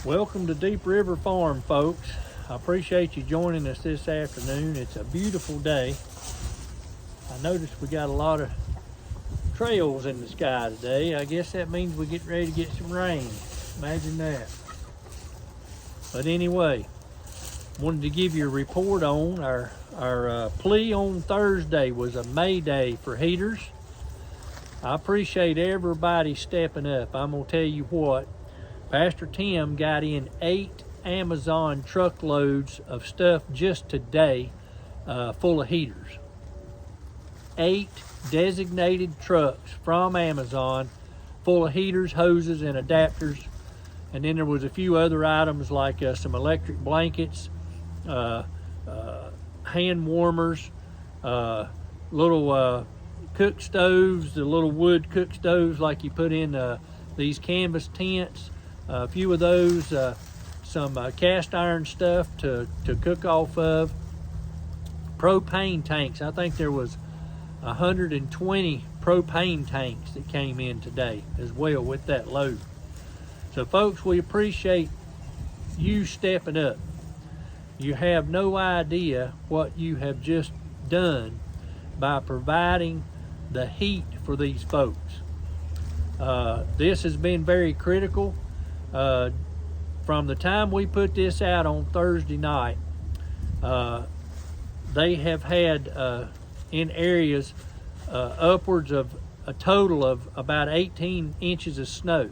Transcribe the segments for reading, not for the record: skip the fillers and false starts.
Welcome to Deep River Farm, folks. I appreciate you joining us this afternoon. It's a beautiful day. I noticed we got a lot of trails in the sky today. I guess that means we get ready to get some rain. Imagine that. But anyway, wanted to give you a report on our plea on Thursday was a May Day for heaters. I appreciate everybody stepping up. I'm gonna tell you what, Pastor Tim got in 8 Amazon truckloads of stuff just today full of heaters. 8 designated trucks from Amazon full of heaters, hoses, and adapters. And then there was a few other items like some electric blankets, hand warmers, little cook stoves, the little wood cook stoves like you put in these canvas tents, a few of those, some cast iron stuff to cook off of, propane tanks. I think there was 120 propane tanks that came in today as well with that load. So folks, we appreciate you stepping up. You have no idea what you have just done by providing the heat for these folks. This has been very critical. From the time we put this out on Thursday night, they have had in areas upwards of a total of about 18 inches of snow.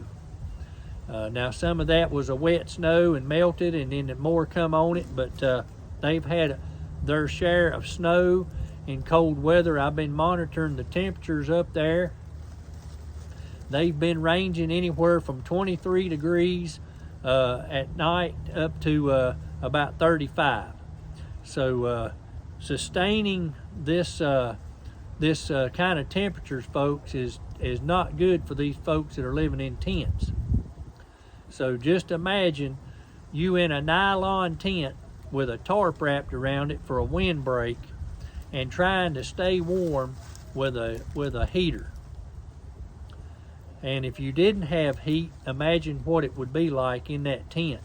Now some of that was a wet snow and melted, and then more come on it, but they've had their share of snow in cold weather. I've been monitoring the temperatures up there. They've been ranging anywhere from 23 degrees at night up to about 35. So sustaining this kind of temperatures, folks, is not good for these folks that are living in tents. So just imagine you in a nylon tent with a tarp wrapped around it for a windbreak and trying to stay warm with a heater. And if you didn't have heat, imagine what it would be like in that tent,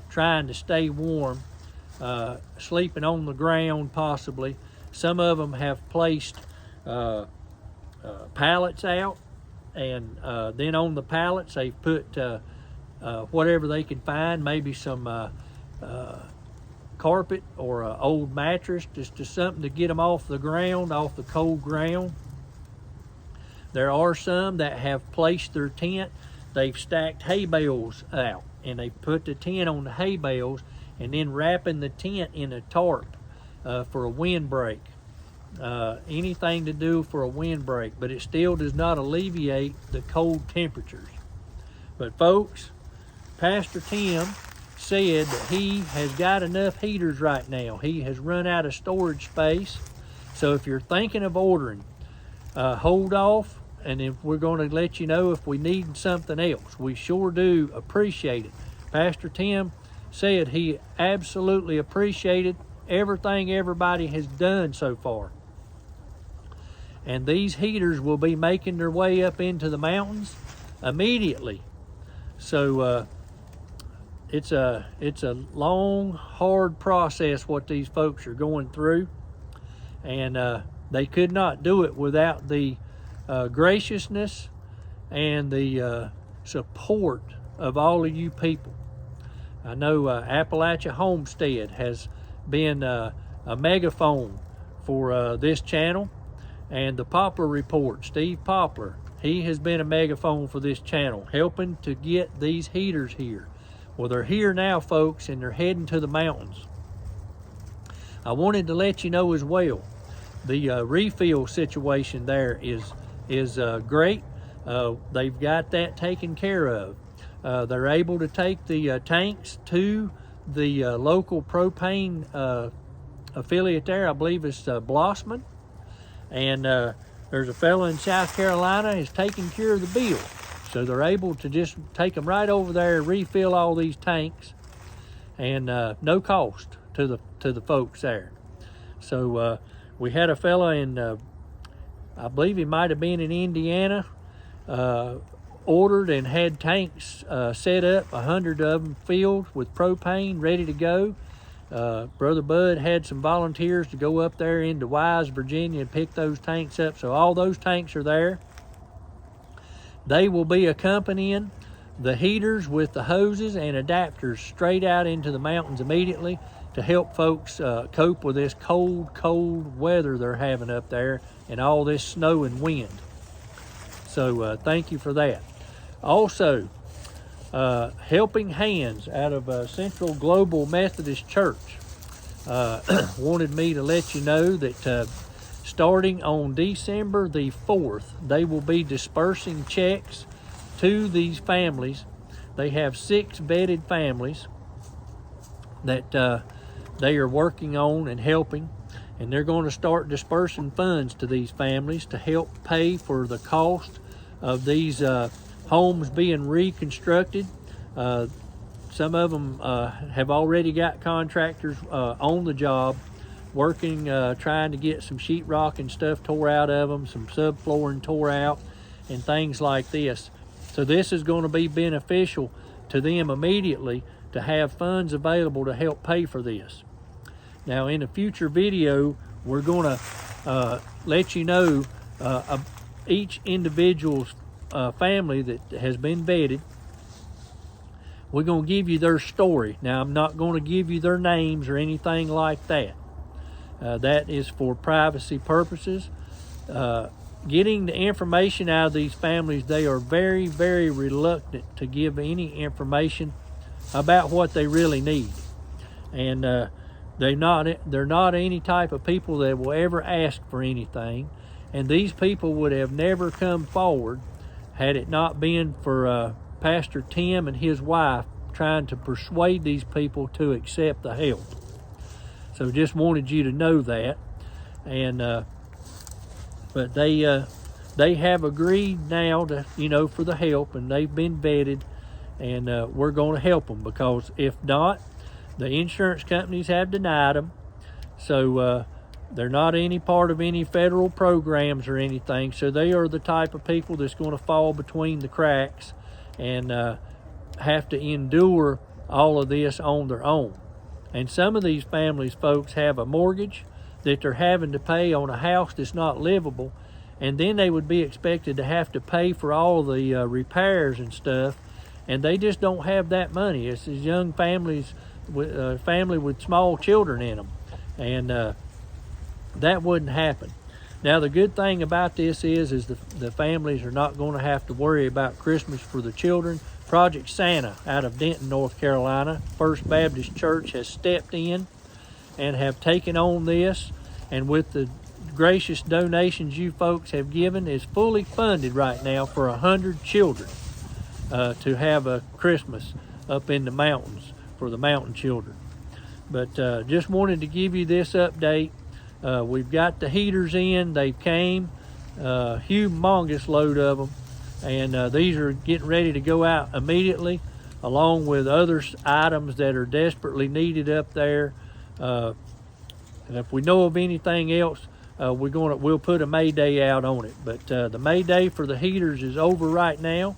trying to stay warm, sleeping on the ground possibly. Some of them have placed pallets out, and then on the pallets they've put whatever they can find, maybe some carpet or an old mattress, just something to get them off the ground, off the cold ground. There are some that have placed their tent, they've stacked hay bales out, and they put the tent on the hay bales and then wrapping the tent in a tarp for a windbreak. Anything to do for a windbreak, but it still does not alleviate the cold temperatures. But folks, Pastor Tim said that he has got enough heaters right now. He has run out of storage space. So if you're thinking of ordering, hold off, and if we're going to let you know if we need something else. We sure do appreciate it. Pastor Tim said he absolutely appreciated everything everybody has done so far. And these heaters will be making their way up into the mountains immediately. So it's a long, hard process what these folks are going through, and they could not do it without the graciousness and the support of all of you people. I know Appalachia Homestead has been a megaphone for this channel, and the Poplar Report, Steve Poplar, he has been a megaphone for this channel, helping to get these heaters here. Well, they're here now, folks, and they're heading to the mountains. I wanted to let you know as well, the refill situation there is great. They've got that taken care of. They're able to take the tanks to the local propane affiliate there. I believe it's Blossman. And there's a fellow in South Carolina who's taking care of the bill. So they're able to just take them right over there, refill all these tanks, and no cost to the folks there. So we had a fella in, I believe he might have been in Indiana, ordered and had tanks set up, 100 of them filled with propane, ready to go. Brother Bud had some volunteers to go up there into Wise, Virginia and pick those tanks up. So all those tanks are there. They will be accompanying the heaters with the hoses and adapters straight out into the mountains immediately to help folks cope with this cold weather they're having up there and all this snow and wind. So thank you for that. Also, Helping Hands out of Central Global Methodist Church wanted me to let you know that starting on December the 4th, they will be dispersing checks to these families. They have 6 vetted families that they are working on and helping, and they're going to start dispersing funds to these families to help pay for the cost of these homes being reconstructed. Some of them have already got contractors on the job working, trying to get some sheetrock and stuff tore out of them, some subflooring tore out, and things like this. So this is going to be beneficial to them immediately to have funds available to help pay for this. Now, in a future video, we're going to let you know each individual's family that has been vetted. We're going to give you their story. Now, I'm not going to give you their names or anything like that. That is for privacy purposes. Getting the information out of these families, they are very, very reluctant to give any information about what they really need. And they're not any type of people that will ever ask for anything. And these people would have never come forward had it not been for Pastor Tim and his wife trying to persuade these people to accept the help. So just wanted you to know that. And but they have agreed now to, for the help, and they've been vetted, and we're going to help them, because if not, the insurance companies have denied them. So they're not any part of any federal programs or anything. So they are the type of people that's going to fall between the cracks and have to endure all of this on their own. And some of these families, folks, have a mortgage that they're having to pay on a house that's not livable, and then they would be expected to have to pay for all the repairs and stuff, and they just don't have that money. It's these young families, family with small children in them, and that wouldn't happen. Now, the good thing about this is the families are not going to have to worry about Christmas for the children. Project Santa out of Denton, North Carolina, First Baptist Church, has stepped in and have taken on this, and with the gracious donations you folks have given, is fully funded right now for 100 children to have a Christmas up in the mountains for the mountain children. But just wanted to give you this update. We've got the heaters in. They came, humongous load of them, and these are getting ready to go out immediately, along with other items that are desperately needed up there. And if we know of anything else, we'll put a Mayday out on it. But the Mayday for the heaters is over right now.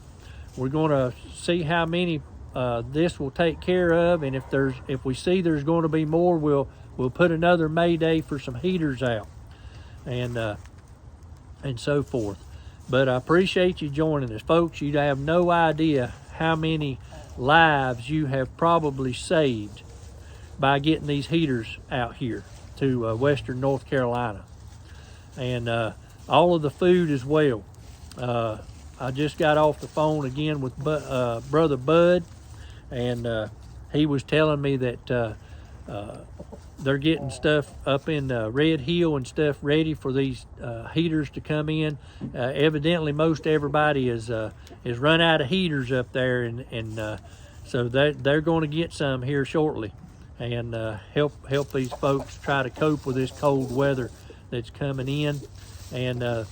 We're going to see how many this will take care of, and if we see there's going to be more, we'll put another Mayday for some heaters out, and so forth. But I appreciate you joining us, folks. You have no idea how many lives you have probably saved by getting these heaters out here to western North Carolina, and all of the food as well. I just got off the phone again with Brother Bud, and he was telling me that they're getting stuff up in Red Hill and stuff ready for these heaters to come in. Evidently, most everybody is run out of heaters up there, and so they're going to get some here shortly, and help these folks try to cope with this cold weather that's coming in. And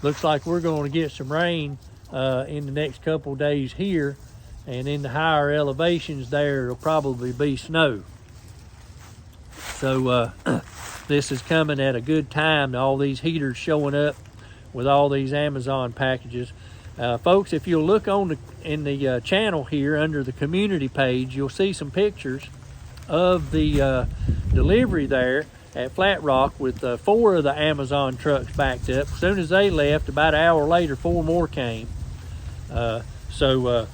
looks like we're going to get some rain in the next couple of days here, and in the higher elevations there, it'll probably be snow. So this is coming at a good time to all these heaters showing up with all these Amazon packages. Folks, if you'll look in the channel here under the community page, you'll see some pictures of the delivery there at Flat Rock with 4 of the Amazon trucks backed up. As soon as they left, about an hour later, 4 more came. So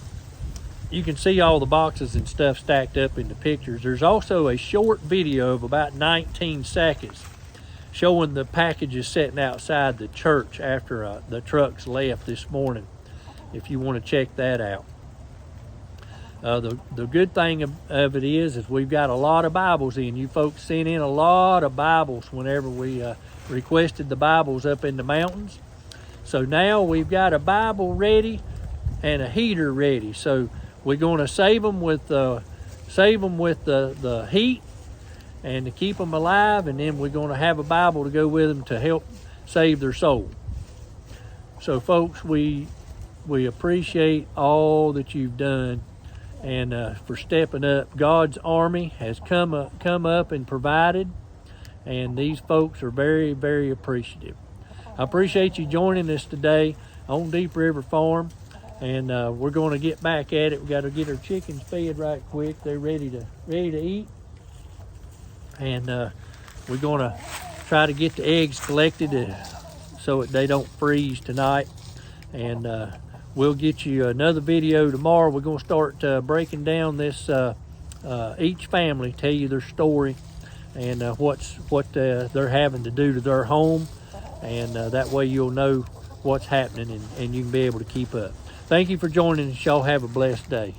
you can see all the boxes and stuff stacked up in the pictures. There's also a short video of about 19 seconds showing the packages sitting outside the church after the trucks left this morning, if you want to check that out. The good thing of it is we've got a lot of Bibles in. You folks sent in a lot of Bibles whenever we requested the Bibles up in the mountains. So now we've got a Bible ready and a heater ready. So we're going to save them with the heat and to keep them alive, and then we're going to have a Bible to go with them to help save their soul. So folks, we appreciate all that you've done and for stepping up. God's army has come up and provided, and these folks are very, very appreciative. I appreciate you joining us today on Deep River Farm, and we're going to get back at it. We got to get our chickens fed right quick. They're ready to eat, and we're going to try to get the eggs collected so that they don't freeze tonight. And we'll get you another video tomorrow. We're going to start breaking down this each family, tell you their story and what they're having to do to their home, and that way you'll know what's happening and you can be able to keep up. Thank you for joining us. Y'all have a blessed day.